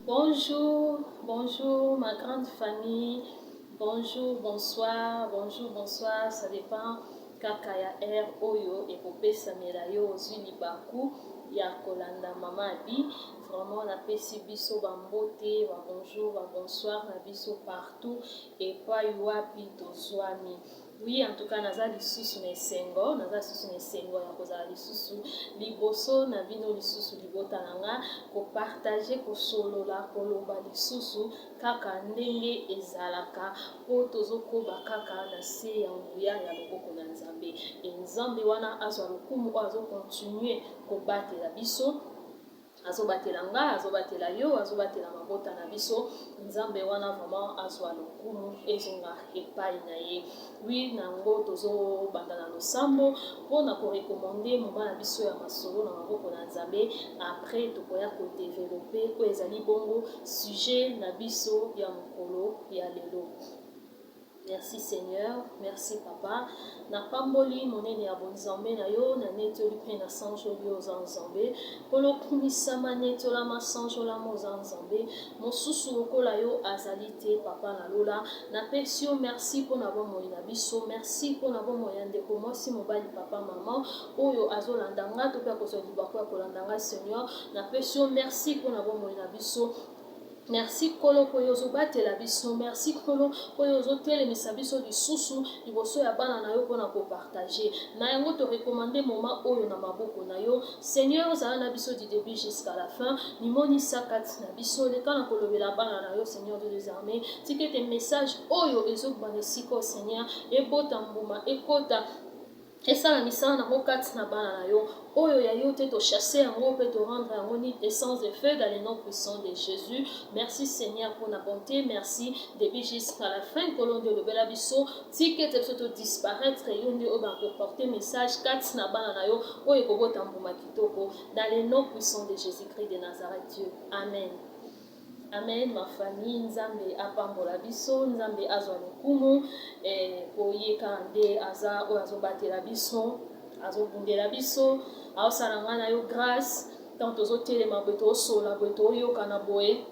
Bonjour, bonjour ma grande famille. Bonjour, bonsoir, ça dépend. Kaka ya air oyo ekopesa melayo ozwi libaku ya kolanda mama abi. Vraiment napesi biso bambote, ba bonjour, ba bonsoir na biso partout epai wapi tozwami. Oui, en tout cas, naza lisusu na esengo, ya kozala lisusu liboso na bino lisusu libota nanga kopartage kosolola koloba lisusu kaka ndenge ezalaka po tozokoba kaka na se ya nguya ya loboko na Nzambe. Nzambe wana azwa lokumu oyo azokontinue kobatela biso, azobatela nga, azobatela yo, azobatela mabota na biso. Nzambe wana vraiment azwa lokumu ezonga epai na ye. Oui, nango tozobanda na losambo mpona korekomande moma na biso ya masolo na maboko na Nzambe. Après tokoya kodevelope oyo ezali bongo sujet na biso ya mokolo ya lelo. Merci Seigneur, merci Papa. Na pamboli monene ya bonzambe na yo na netoli pe na sanjoli oza Nzambe. Polo kumisama netola masanjola moza Nzambe. Mosusu lokola yo azali te Papa na lola. Na pesi yo merci po na bomoi na biso. Merci po na bomoi ya ndeko mwasi mobali papa mama oyo azolandanga to pe akozwa libako ya kolandanga Seigneur. Na pesi yo merci po na bomoi na biso. Merci kolo po yo zobatela biso, merci kolo po yo zotelemisa biso lisusu liboso ya bana na yo mpona kopartage na yango to recommander moment oyo na maboko na yo. Seigneur ozala na biso du début jusqu'à la fin, limonisa kati na biso leka na kolobela bana na yo Seigneur de des armées, tikete message oyo ezobanda siko Seigneur ebota mbuma ekota esala misala nango kati na bana na yo oyo ya yo te tochasse yango mpe torendre yango ni essence de feu dans les noms puissants de Jésus. Merci Seigneur pour la bonté, merci depuis jusqu'à la fin kolon de lobela biso tikete biso to disparaître yo nde oyo bakoporte message kati na bana na yo oyo ekobota mbuma kitoko dans les noms puissants de Jésus-Christ de Nazareth Dieu. Amen. Amen, ma famille, Nzambe apambola biso, Nzambe azwa lokumu, koyeka nde aza oyo azobatela biso, azobundela biso, aosala nga na yo grâce, tant tozotelema boye tozosola boye toyoka boye.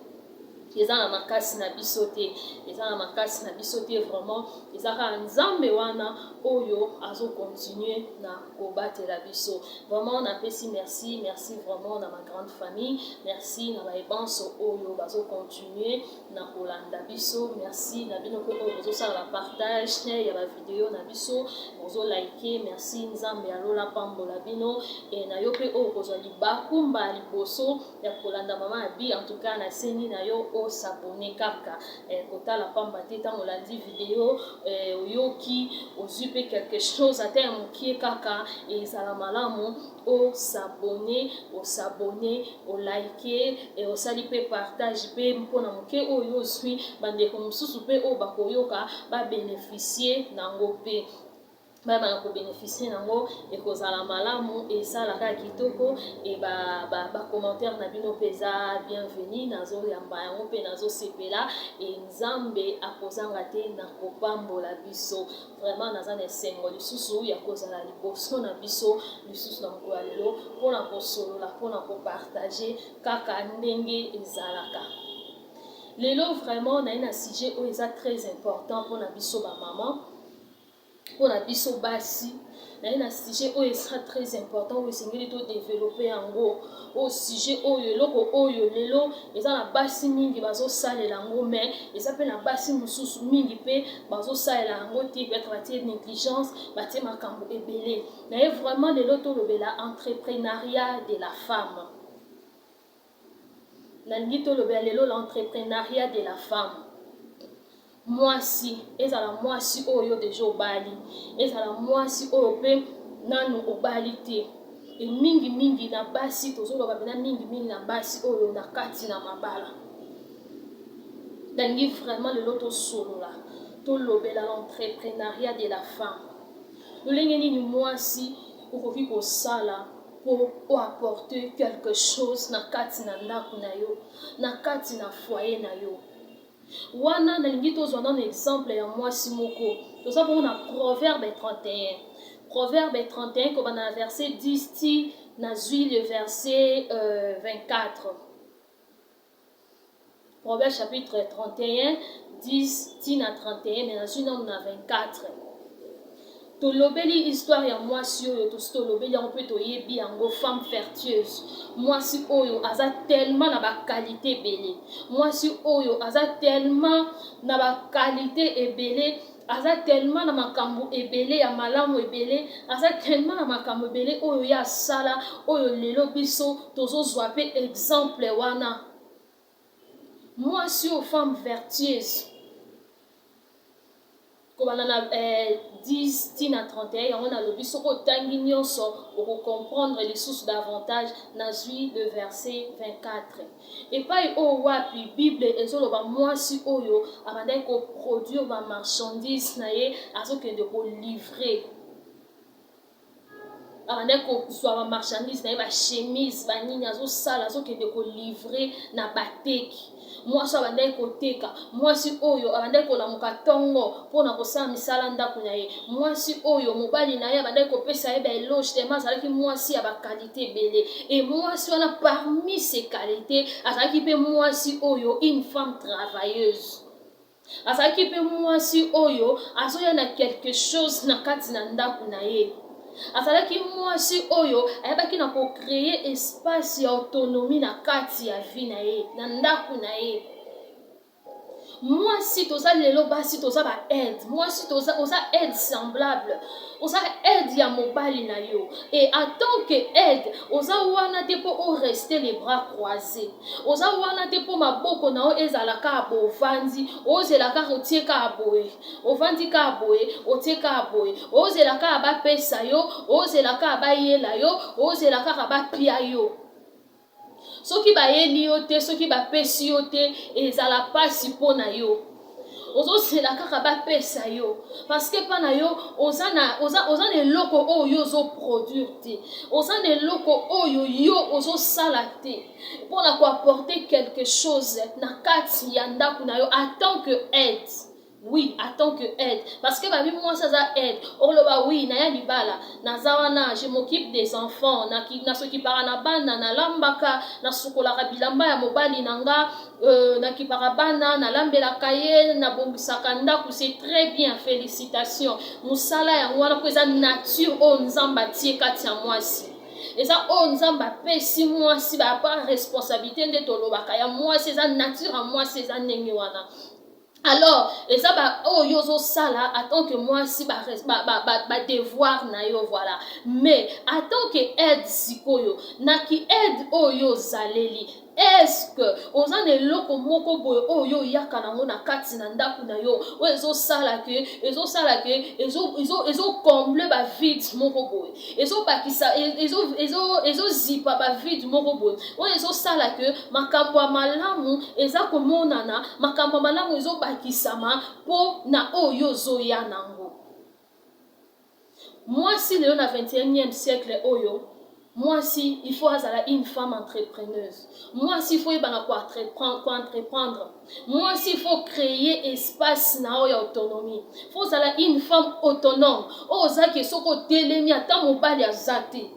Eza na makasi na biso te, eza na makasi na biso te vraiment, eza kaka Nzambe wana oyo azokontinue na kobatela biso. Vraiment napesi merci, merci vraiment na ma grande famille, merci na baebanso oyo bazokontinue na kolanda biso, merci na bino pe oyo bozosala la partage ya bavideo na biso, bozolike, merci Nzambe alola pambola bino, e na yo pe oyo kozwa libakumba liboso ya kolanda mama abi, en tout cas na seni na yo s'abonner kaka kotala pamba te ntango olandi video oyoki ozwi pe quelque chose ata ya mokie kaka ezala malamu osabone olike osali pe partage pe mpona moke oyo ozwi bandeko mosusu pe oyo bakoyoka babénéficie nango pe bana kobénéficie nango ekozala malamu esalaka kitoko e commentaire na bino mpe eza bienvenu nazoyamba yango mpe nazosepela e Nzambe akozanga te na kopambola biso. Vraiment naza na esengo lisusu ya kozala liboso na biso lisusu na mokolo ya lelo mpona kosolola mpona kopartage kaka ndenge ezalaka. Lelo vraiment naye na sujet oyo eza très important mpona biso bamama, mpona biso basi, naye na sujet oyo eza très important oyo esengeli to développer yango o sujet oyo eloko oyo lelo eza na basi mingi bazosalela yango mais eza pe na basi mosusu mingi pe bazosalela yango te peut-être batie négligence batie makambo ebele. Naye vraiment lelo tolobela entrepreneuriat de la femme, nalingi tolobela lelo l'entrepreneuriat de la femme. Mwasi ezala mwasi oyo deja obali, ezala mwasi oyo pe nanu obali te, e mingi na basi tozoloba pena mingi na basi oyo na kati na mabala. Nalingi vraiment lelo tosolola tolobela l'entrepreneuriat de la femme. Lolenge nini mwasi okoki kosala po apporter quelque chose na kati na ndako na yo, na kati na foyer na yo. Wana nalingi tozwa na exemple ya mwasi moko toza bongo na Proverbe 31. Proverbe 31 kobana na verset 10 ti nazwi le verset 24. Proverbe chapitre 31, 10, tina 31, mais dans une homme 24. Tolobeli histoire ya mwasi oyo tolobeli yango mpe toyebi yango femme vertueuse. Mwasi oyo aza tellement na ba qualité ebele. Mwasi oyo aza tellement na ba qualité ebele, aza tellement na makambo ebele ya malamu ebele, aza tellement na makambo ebele oyo ya sala oyo lelo biso tozozwa pe exemple wana. Mwasi oyo femme vertueuse. Comme on a 10, tina 31, on a le biso ko tangi nyonso pour comprendre les sources davantage nazui le verset 24. Et pas o wapi Bible ezoloba mwasi oyo abandai ko produire ba marchandise na ye azokende ko livrer. Abandai ko soit ba marchandise na ye ba chemise ba nini azosala azokende ko livrer na bateki. Mwasi abandai koteka, mwasi oyo abandai kolamuka tongo mpona kosala misala ndako na ye, mwasi oyo mobali na ye abandai kopesa ye baeloge tellement azalaki mwasi ya bakalite ebele. Et mwasi wana parmi ces qualités azalaki mpe mwasi oyo une femme travailleuse. Azalaki mpe mwasi oyo azoya na quelque chose na kati na ndako na ye. Azalaki mwasi oyo ayebaki na ko créer espace ya autonomie na kati ya vie na ye na ndako na ye. Mwasi toza lelo basi toza ba aide, mwasi toza aide semblable, oza aide ya mobali na yo. Et en tant que aide oza wana te po o rester les bras croisés, oza wana te po maboko na o ezalaka abovandi ozelaka otieka aboye ovandi ka aboye otieka aboye ozelaka abapesa yo ozelaka abayela yo ozelaka abapia yo. Soki bayeli yo te, soki bapesi yo te, ezala pasi mpo na yo. Ozosela kaka bapesa yo. Parce que pana yo, oza na eloko oyo ozo produire te. Oza na eloko oyo yo ozo sala te. Mpona ko apporter quelque chose na kati ya ndako na yo en tant que aide. Oui, en tant que aide. Parce que babi moi ça aide. Oloba oui, na ya libala. Na zawana, je m'occupe des enfants. Na soki parana bana na lambaka, na sukola bilamba ya mobali nanga, na ki parabana, na lambela kaye, na bombisaka ndaku, c'est très bien. Félicitations. Musala ya wana ko eza nature o nzamba tie kati ya mwasi. Eza o nzamba pesi mwasi ba pas responsabilité nde tolobaka ya mwasi eza nature ya mwasi eza ndenge wana. Alors, et ça ba oh yozo sala en tant que moi si ba devoir na yo voilà. Mais en tant que aide sikoyo na ki aide oh yo zaleli. Est-ce que oza ne loko moko boye oh yo yaka nango na kati na ndaku na yo o ezo sala ke ezo combler ba vide moko boye ezo bakisa ezo zipa ba vide moko boye o ezo sala ke makambo malamu eza komonana makambo malamu ezo bakisama po na oyo zoya nango. Moi si leo na 21e siècle oyo moi si il faut azala une femme entrepreneuse. Moi si il faut yebana ko entreprendre. Moi si il faut créer espace na oyo autonomie. Faut azala une femme autonome. Ozaki soko telemi ata mobali azate.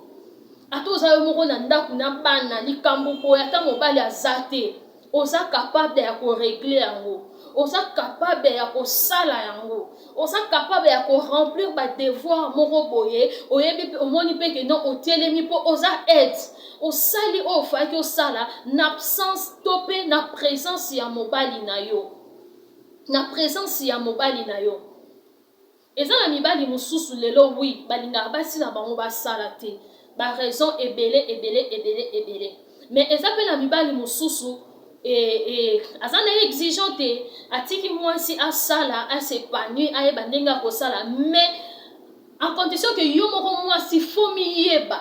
Atoza yo moko na ndaku na bana likambo ko ata mobali azate. Oza capable ya ko régler yango. Oza capable ya ko sala yango. Oza capable ya ko remplir ba devoir moko boye. Oyebi omoni pe ke non otelemi po oza aide. Osali o fa ki osala na absence topé na présence ya mobali na yo. Na présence ya mobali na yo. Eza na mibali mususu lelo oui balinga basi na bango basala te. Ba raison ebele. Mais eza pe na mibali mususu azana exigeante atiki mwasi asala asepanui ayeba ndenge akosala mais en condition que yo moko mwasi faut miyeba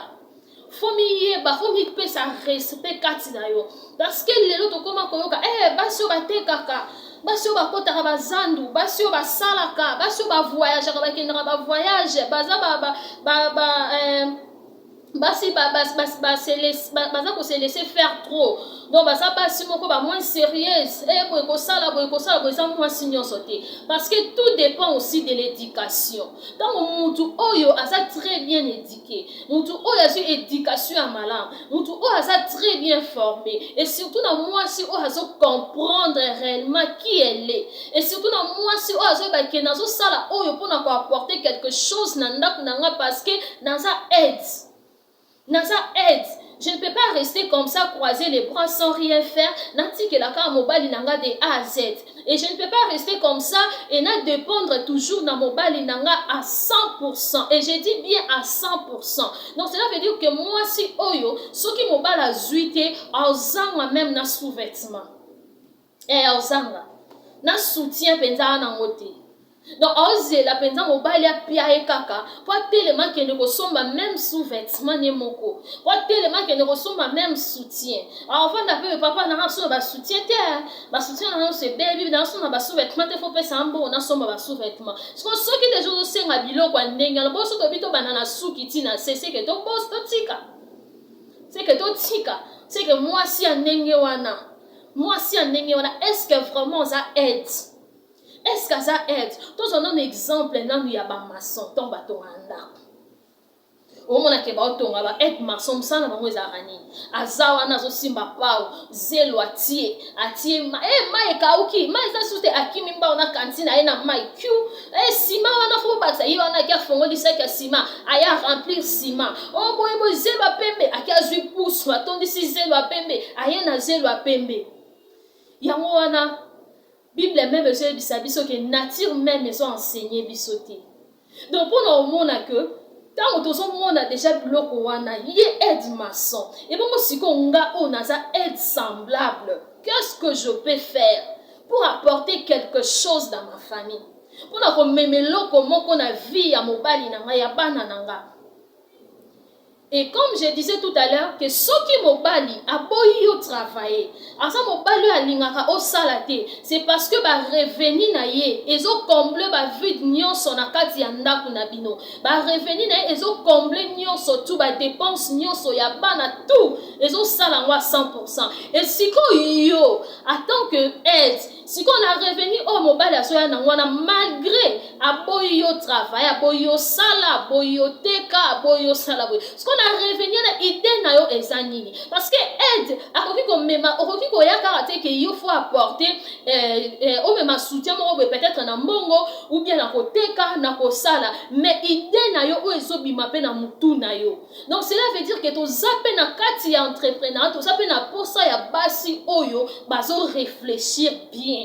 faut mipesa respect kati na yo parce que lelo tokoma koyoka basi oyo batekaka basi oyo bakotaka bazandu basi oyo basalaka basi oyo bavoyageaka bakendaka bavoyage baza basi se laisser faire trop donc basa basi moko ba moins sérieuse boye kosala boza mwasi nyonso te parce que tout dépend aussi de l'éducation. Donc mutu oyo aza très bien éduqué, mutu oyo azwi éducation ya malamu, mutu oyo aza très bien formé, et surtout na mwasi oyo azo comprendre réellement qui elle est, et surtout na mwasi oyo azoyeba ke nazosala oyo mpona koapporter quelque chose na ndako na nga parce que naza aide. Je ne peux pas rester comme ça, croiser les bras sans rien faire. Nati que la carte mobile nanga de A à Z. Et je ne peux pas rester comme ça et n'a dépendre toujours dans mobile nanga à 100%. Et je dis bien à 100%. Donc cela veut dire que moi si oyo, ce qui mobile a zuité, ozanga même na sous-vêtements. Et ozanga na soutien penza na ngote. Donc ose la penza mobile ya pia e kaka pour tellement que ne ressemble même sous-vêtements ni moko pour tellement que ne ressemble même soutien. Alors avant d'appeler papa na so ba soutien te ba soutien na so baby na so na ba sous-vêtements te faut pesa ambo na so ba sous-vêtements. Ce que ceux qui déjà senga biloko ndenge na boso to bito banana suki tina c'est que to boss to tika. C'est que to tika, c'est que moi si ndenge wana. Moi si ndenge wana est-ce que vraiment ça aide? Est-ce que ça aide? Tous on a un exemple dans il y a ba maçon tomba tonganda. Au mona ke ba tonga ba aide maçon sana bango ezarani. Azawa nazo simba pao, zelo atie ma mai kauki, mai za sute akimi mba ona kantine ena mai Q. Sima wana fo baksa yi wana kia fongo lisaka sima, aya remplir sima. Oh boy zelo apembe, akia zui pousse, atondi si zelo apembe, aya na zelo apembe. Yango wana Bible même je biso que nature même ils ont enseigné bisoté. Donc pour nous mona que tant que on a déjà biloko wana yé aide maçon et bon si konga on a ça aide semblable. Qu'est-ce que je peux faire pour apporter quelque chose dans ma famille? Pour na ko memelo comment qu'on a vie à mobali na ya bana nanga. Et comme je disais tout à l'heure, que ceux qui mobali a beau travailler, à ça mobali a lingaka au salate, c'est parce que ba revenu na ye, ils ont comblé ba vide nyon son akati yanda kunabino, ba revenu na ye, ils ont comblé nyon so tout ba dépense nyon so ya bana tout, ils ont ça la 100%. Et si ko yo, en tant que aide, si qu'on a revenu au mobile à soya nangwana malgré a boyo travail, a boyo sala, boyo teka, boyo sala boyo. Ce qu'on a revenu na idée na yo ezanini. Parce que aide, a koki ko mema, o koki ko ya karate que il faut apporter o mema soutien mo peut-être na mbongo ou bien na ko teka na ko sala, mais idée na yo o ezobima pe na mutu na yo. Donc cela veut dire que to zape na kati ya entrepreneur, to zape na posa ya basi oyo bazo réfléchir bien.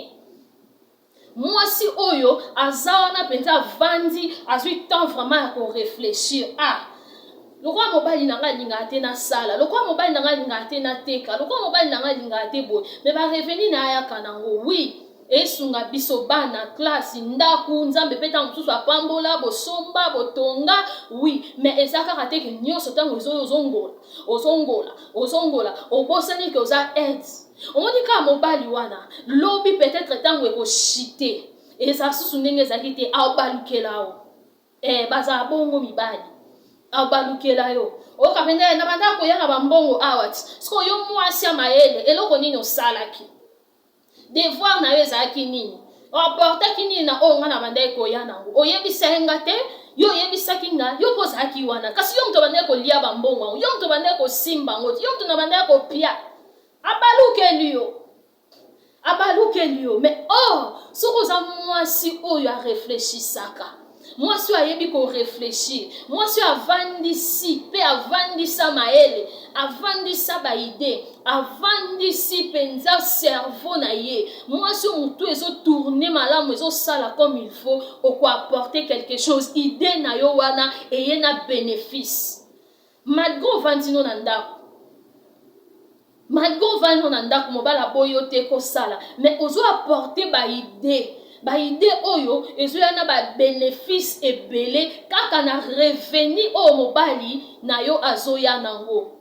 Moi si oyo azawana penza vandi azui temps vraiment pour réfléchir. Le roi mobile nanga linga te na sala, le roi mobile nanga linga te na teka, le roi mobile nanga linga te boy. Mais ba revenu na ya kanango oui. Et sunga biso bana classe ndaku nzambe peta mususu apambola bosomba botonga oui mais ezaka kate ke nyonso tango ozongola obosani ke oza aide. On dit ka mobali wana lobby peut-être tango eko chité et ça susu ndenge zakite abalukela o baza bongo mibali abalukela yo o kapende na banda ko yana bambongo awati sko yo mwasi ya maele eloko nini osalaki devoir na yo ezalaki nini oportaki nini na oyo nga na banda ekoya nango oyebisa nga te yo oyebisaki nga yo kozalaki wana kasi yo moto banda kolia bambongo yango yo moto banda kosimba yango yo moto na banda kopia abalukeli yo mais soko oza mwasi oyo areflechisaka mwasi oyo ayebi koreflechir mwasi oyo avandisi mpe avandisa maele avandisa baide avandisi mpenza cerveau na ye mwasi oyo motu ezotourne malamu ezosala comme il faut okoapporter quelque chose ide na yo wana eye na bénéfice malgré ovandino na ndako malgré ovandino na ndako mobala boyo te kosala mais ozo apporter baide oyo ezoya na ba bénéfice ebele kaka na revenu oyo mobali na yo azoya nango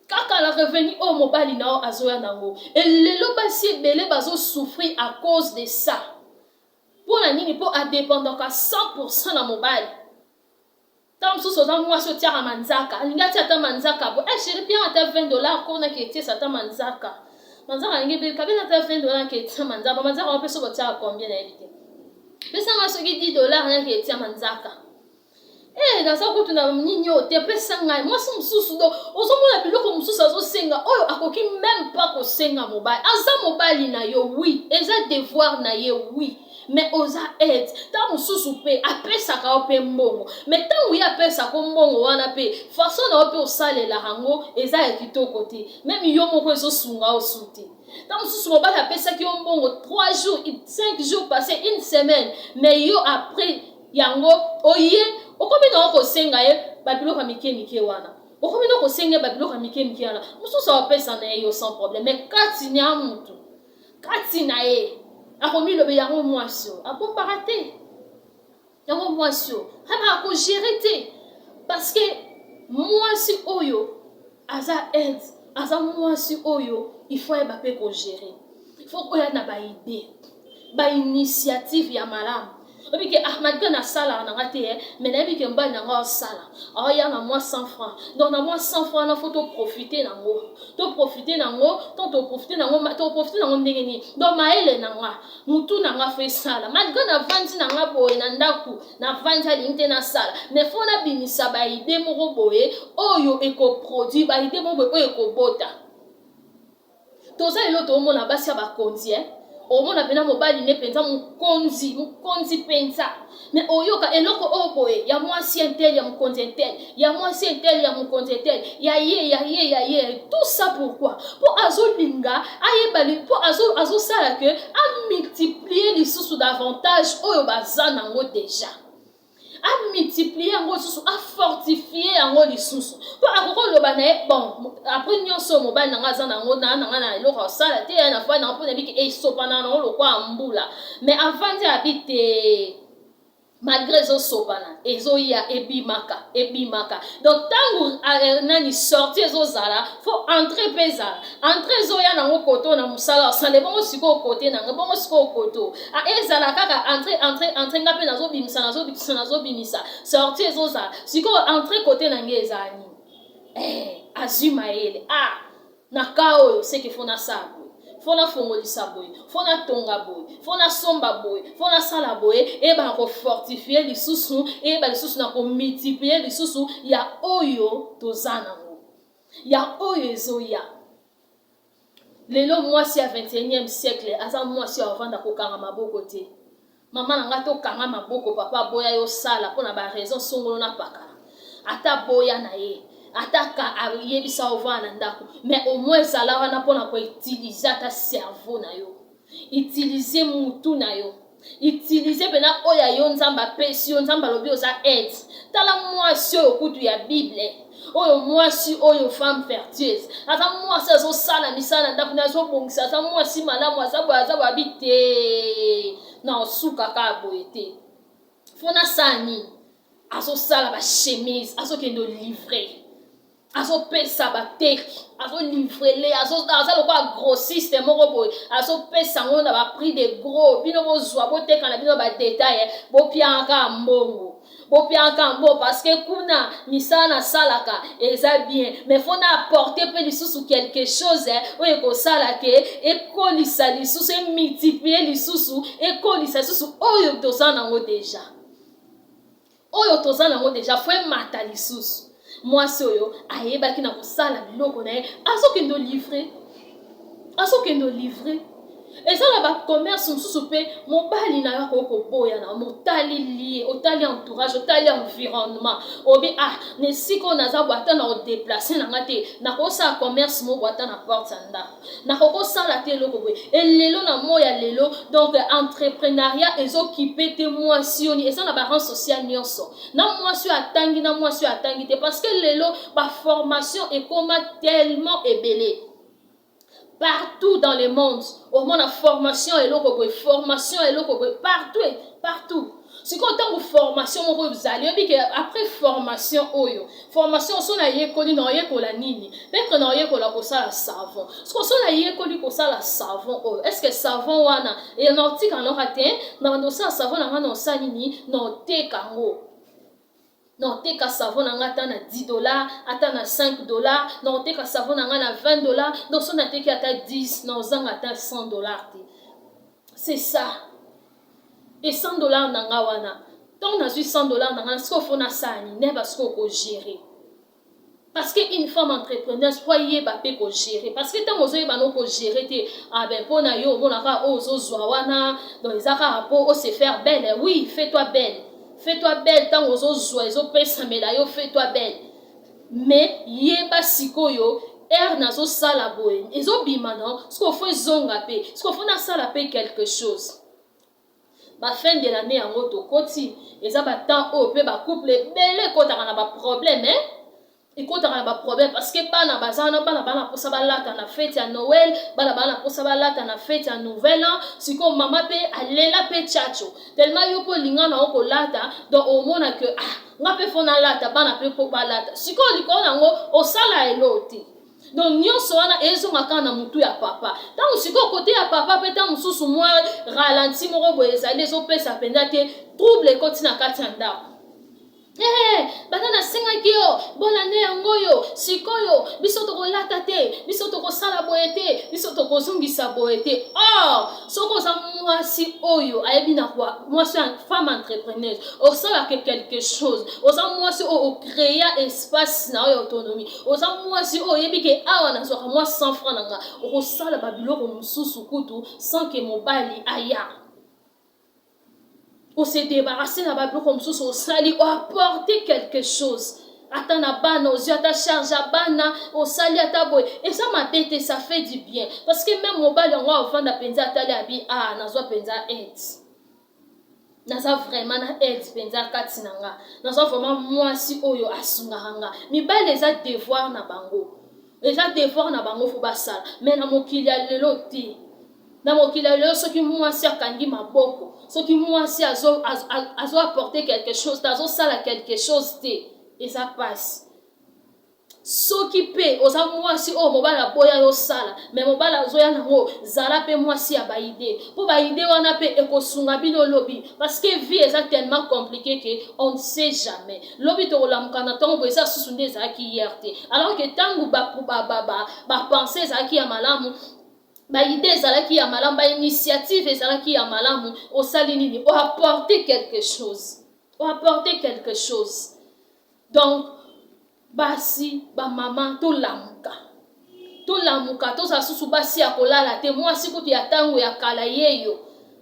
kaka na revenu oyo mobali na yo azoya nango elelo basi ebele bazo souffrir à cause de ça. Pour la nini po a dépendre ka 100% na mobali Tant sous son moi sur tiara manzaka, l'ingati ata manzaka, bon, eh, chérie, bien à $20 qu'on a qui était ça ta manzaka. Manzaka, il y a bien à $20 qui était manzaka, manzaka, on peut se voter à combien d'éviter. Mais ça m'a sauvé $10 qui était manzaka. Eh, dans ça, quand on a mis au TP Sanga, moi, c'est mon sous-sous, aux hommes, on a pu le comme sous-sous, senga, oh, à quoi même pas qu'au senga mobile. Aza mobile, na yo, oui, et ça, devoir, na yo, oui. Mais osa aide tant mon sous pe après ça ka pe mbongo mais tant oui après ça ko mbongo wana pe façon na pe osale la hango eza ekito côté même yo moko eso sunga osuti tant sous mo ba après ça ki mbongo 3 jours 5 jours passé une semaine mais yo après yango oye okomi na ko senga ye babilo ka mike wana okomi na ko senga babilo ka mike wana musu sa pe ça na yo sans problème mais kati nya mutu kati na ye akomi lobe yango mwasio ako parate yango mwasio haba ako gérer parce que mwasi oyo aza aide aza mwasi oyo il faut eba pe ko gérer il faut oya na ba idée ba initiative ya malamu obi ke Ahmad na sala na ngate mais na bi ke mba na nga sala aya na moi 100 francs donc na moi 100 francs na faut to profiter nango to profiter nango to profiter nango ndengeni donc maele na nga mutu na nga fait sala malgré na vandi na nga boye na ndaku na vandi alinte na sala mais faut na binisa ba idée moko boye oyo eko produit ba idée moko boye oyo eko bota toza elo to mona basi ba konzi omona pena mobali ne penza mukonzi penza mais oyoka eloko oboye ya mwasi intel ya mukonzi intel ya mwasi intel ya mukonzi intel ya ye tout ça pourquoi pour azolinga ayebali pour azo sala que a multiplier les sous davantage oyo bazana ngo déjà a multiplier yango susu a fortifier yango lisusu po akoko loba na bon après nyonso mobali nanga za nango na eloko sala te na fa na mpona biki esopana na lokwa mbula mais avant ya bite malgré zo sopana ezo ya ebimaka donc tangu nani sorti ezo zala faut entrer pesa entrer zo ya nango koto na musala sale bongo siko côté nanga bongo siko koto a ezala kaka entrer ngape nazo bimisa sorti ezo zala siko entrer côté nanga ezani azuma ele nakao c'est que faut na ça fona fongolisa boye fona tonga boye fona somba boye fona sala boye e ba ko fortifier lisusu e ba lisusu na ko multiplier lisusu ya oyo tozana ngo ya oyo ezoya lelo mwasi ya 21e siècle aza mwasi avanda ko kanga maboko te mama nanga to kanga maboko papa boya yo sala pona ba raison songolo na pakala ata boya na ye ataka ayebisa ovana ndako mais au moins sala wana pona ko utiliser ta cerveau na yo utiliser mutu na yo utiliser bena oya yo nzamba pesi yo nzamba lobi oza aide tala mwasi oyo kutu ya bible oyo mwasi oyo femme vertueuse ata mwasi azo sala misala ndako na zo bongisa ata mwasi malamu aza bite na osuka ka boyete fona sani azo sala ba chemise azo kendo livrer azo pesa ba teki azo livrer azo lokwa grossiste moko boy azo pesa ngo na ba prix de gros bino bozwa boteka na bino ba détail bopianka mbongo parce que kuna misana salaka eza bien mais faut na apporter pe lisusu quelque chose oyo ko salake ekolisa lisusu e multiplier lisusu ekolisa lisusu oyo tozana ngo déjà faut mata lisusu mwasi oyo ayebaki na kosala biloko na ye azokendo livrer ezala ba commerce mosusu mpe mobali na yo akoko boya na motali lie otali entourage otali environnement obi ne siko naza bwata na odeplace nanga te nakosala commerce mo bwata na porte ya ndako nakokosala te eloko boye elelo na moya lelo donc entrepreneuriat ezokipe te mwasi oni eza na baran social nyonso na mwasi oyo atangi na mwasi oyo atangi te parce que lelo baformation ekoma tellement ebele partout dans le monde au moins la formation et partout c'est quand on formation vous allez après formation son na yekoli na yekola nini peut-être na yekola ko sala savon ce qu'on son na yekoli ko sala savon est-ce que savon wana et na otika na raté na ndo sa savon na ngana osani ni na otekango Non, te ka savon nanga ata na 10 dollars, ata na 5 dollars, non, te ka savon nanga na 20 dollars, donc son a te ki ata 10, non, zanga ata 100 dollars. C'est ça. Et 100 dollars nanga wana. Donc, na 100 dollars nanga, ce qu'on faut na sani, ne parce qu'on peut gérer. Parce qu'une femme entrepreneuse, foyer va pas gérer. Parce que tant que vous avez gérer, ah ben pour na yo, on a ozo zwawana, donc les arabes pour se faire belle. Oui, fais-toi belle. Fais-toi belle tant que vous avez zo pesa médaille, fais-toi belle. Mais yeba sikoyo, nazo sala boy. Ezo bimano, ce qu'on fait zonga pe, ce qu'on fait na sala pe quelque chose. Ba fin de l'année en auto koti, et ça ba temps au pe ba couple belle kota na ba problème hein. Et quand on a un problème, parce que bana bazana bana pour ça balata na fête à Noël, bana pour ça balata na fête à Nouvel An, si comme maman pe alela pe chacho. Tellement yo po linga na oko lata, donc au mona que nga pe fona lata bana pe po balata. Si ko likona ngo o sala eloti. Donc nyonso wana ezo ngaka na mutu ya papa. Tant siko côté ya papa pe tant mususu moi ralenti moko boye ezali zo pesa penda te trouble koti na kati ya ndako. Banana singa kio, bonane angoyo, sikoyo, biso toko lata te, biso toko sala boete, biso toko zongisa boete. Oh, soko za mwasi oyo, ayebi na kwa, mwasi une femme entrepreneuse, osala que quelque chose, oza mwasi o créer espace na autonomie, oza mwasi o yebi ke awa na soka moi 100 francs nanga, o sala babilo ko mususu kutu sans que mobali aya. On s'est débarrassé de la comme ça, on sali, on a apporté quelque chose. Attends, on a ta charge à bana, on sali à ta boy. Et ça m'a tête, ça fait du bien. Parce que même mon bal, on va vendre à penza à tali abi, nazo penza aide. Nazo vraiment na aide, penza katinanga. Nazo vraiment moi si oyo asungahanga. Mi bal les a devoir na bango. Les a devoir na bango faut basal. Mais na mokili ya lelo ti. Na mokili leo soki mwasi akangi maboko soki mwasi azo apporter quelque chose azo sala quelque chose te et ça passe soki pe oza mwasi o mobala boya yo sala mais mobala zo ya nango zala pe mwasi ya baide po baide wana pe ekosunga bino lobi parce que vie est tellement compliqué que on ne sait jamais lobi to lamuka na tongo eza susunde za ki yerte alors que tangu ba penser za ki ya malamu ba idée ezalaki ya malamu ba initiative ezalaki ya malamu osali nini o apporter quelque chose donc basi ba maman to lamuka to sa susu basi ya kolala te mwasi kutu ya tango ya kala yeyo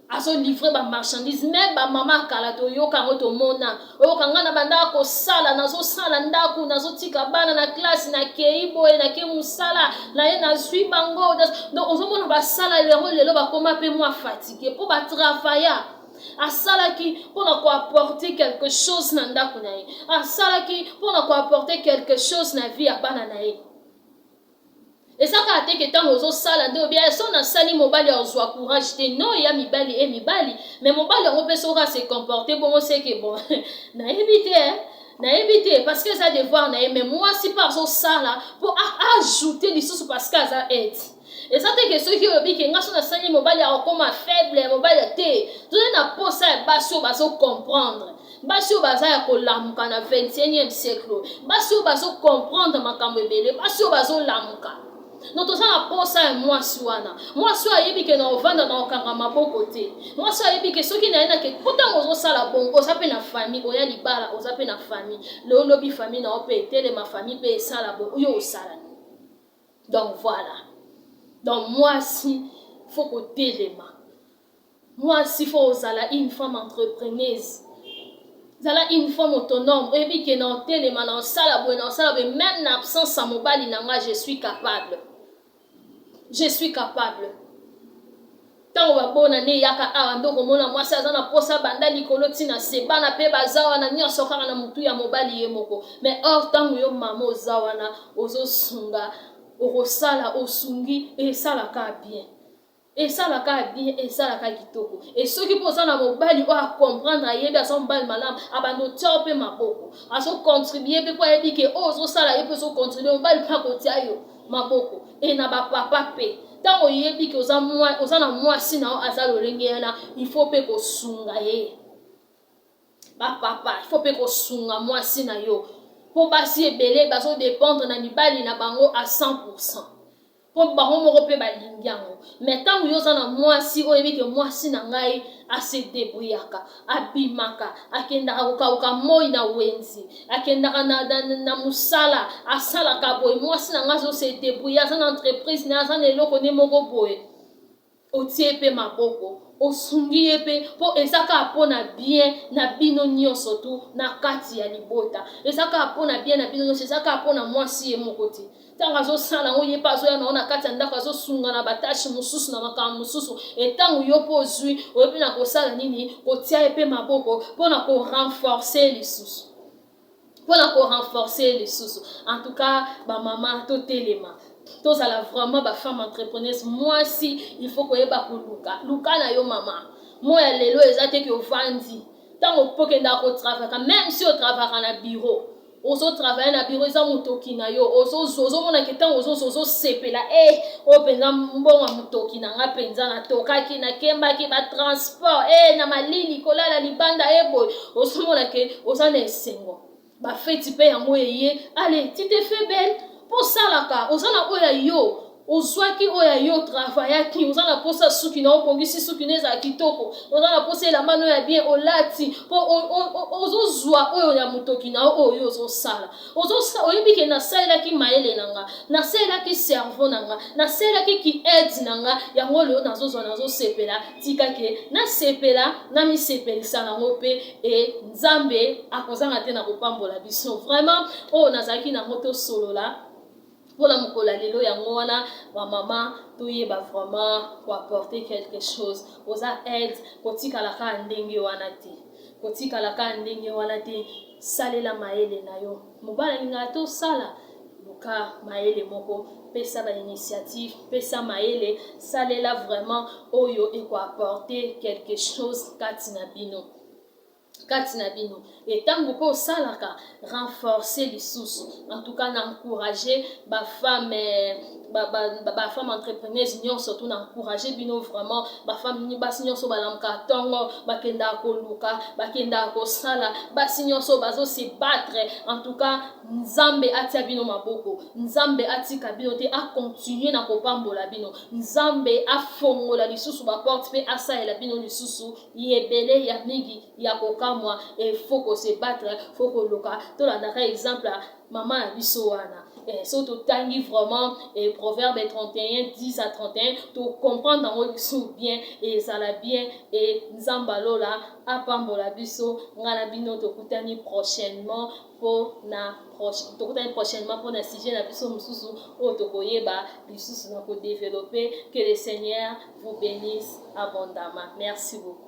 azo livrer ba marchandise mais ba mama kala to yoka ngoto mona oyoka ngana banda ko sala nazo sala ndaku nazo tika bana na classe na keibo na ke musala na ye na sui bango donc ozo mona ba sala lelo ba koma pe moi fatigué pour ba travailler asalaki pour na ko apporter quelque chose na ndaku na ye asalaki pour na ko apporter quelque chose na vie ya bana na ye. Et ça quand que tant aux sala de bien son na sali mobali ozwa courage te non ya mibali mais mobali on peut se comporter bon on sait que bon na éviter parce que ça devoir na mais moi si par so sala pour ajouter les choses parce que ça aide. Et ça que ceux qui obi que nga son na sali mobali a comme faible mobali te tout na posa baso comprendre baso baza ya kolamuka na 21e siècle baso comprendre makambo ebele baso bazo lamuka. Donc tout ça na posa ya mwasi wana mwasi ayebi ke na ovanda na okanga maboko te mwasi ayebi ke soki na yena ke pourtant ozosala bongo oza pe na famille oya libala oza pe na famille le lobi famille na ope etele ma famille pe esala bongo yo osala. Donc voilà donc mwasi faut kotelema mwasi faut ozala une femme entrepreneuse zala une femme autonome oyebi ke na otelema na osala boye même na absence ya mobali na nga je suis capable tango babona ne yaka awa ndoko mona mwasi aza na posa banda likolo tina se bana pe baza wana nyonso kaka na mutu ya mobali ye moko mais or tango yo mama oza wana ozosunga okosala osungi esalaka bien esalaka kitoko et soki mpo oza na mobali oyo acomprendre ayebi aza mobali malamu abando tia mpe maboko azocontribue mpe mpo ayebi ke oyo ozosala ye mpe ozocontribue mobali mpe akotia yo maboko e na bapapa mpe ntango oyebi ke oza na mwasi na yo aza lolenge yana il faut mpe kosunga ye ba papa il faut pe ko sunga mwasi na yo po basi ebele bazo dépendre na mibali na bango à 100%. Po bango moko pe balingi yango. Mais tant yo za na mwasi oyebi ke mwasi na ngai a se débrouillaka, abimaka, akendaka kokauka moi na wenzi, akendaka na musala, asalaka boye, mwasi na ngai zo se débrouiller, aza na entreprise na aza na eloko ne moko boye. Otie pe maboko, osungi ye pe po ezaka apona bien na bino nyonso tu na kati ya libota. Ezaka apona bien na bino nyonso, ezaka apona mwasi ye moko te. Tanga zo sala ngo ye pa zo ya na kati ya ndako zo sunga na batashi mususu na makambo mususu etango yo po zui oyebi na kosala nini kotia ye pe maboko pona ko renforcer lisusu. Pona ko renforcer lisusu. En tout cas ba mama to telema. Tous à la vraiment ba femme entrepreneuse moi si il faut que yeba kuluka luka na yo mama moi ya lelo ezate que ovandi tango pokenda ko travailler même si on travaille na bureau ozo travailler na bureau za mutoki na yo ozo mona ke tango ozo sepela o penza mbonga mutoki na nga penza na tokaki na kemba ki ba transport na malili kolala libanda boy ozo mona ke oza na esengo ba feti pe yango yeye allez tu te fais belle pour ça là ozana oya yo ozwaki oya yo travaillaki ozana posa suki na opongisi suki neza kitoko ozana posa la mano ya bien olati po ozozwa oyo ya mutoki na oyo ozosala oyebi ke na sala ki maele nanga na sala ki cerveau nanga na sala ki aide nanga yango leo nazo sepela tika ke na sepela na mi sepelisa nango pe nzambe akozanga te na kopambola biso vraiment nazaki na moto solo la pour la mokola lelo yango wana ba mama toyeba vraiment ko apporter quelque chose oza aide kotika la ka ndenge wana te kotika la ka ndenge wana te salela maele na yo mobala ninga to sala luka maele moko pesa ba initiative pesa maele salela vraiment oyo e ko apporter quelque chose katina bino et tango po salaka renforcer les sources en tout cas n'encourager ba femme entrepreneurs nyonso surtout n'encourager bino vraiment ba femme ni basi nyonso balamka tongo bakenda ko luka bakenda ko sala basi nyonso bazo se battre en tout cas nzambe atia bino maboko nzambe atika bino te a continuer na kopambola bino nzambe afongola lisusu ba porte pe asaela bino lisusu yebele ya mingi ya kokamwa et faut qu'on se battre faut qu'on luka to la daka exemple maman biso wana so to tangi vraiment proverbe 31 10 à 31 to comprendre dans biso bien et ça la bien et nzamba lola apambola biso ngala bino to kutani prochainement pour na sujet na biso mususu o to koyeba biso na ko développer que le Seigneur vous bénisse abondamment. Merci beaucoup.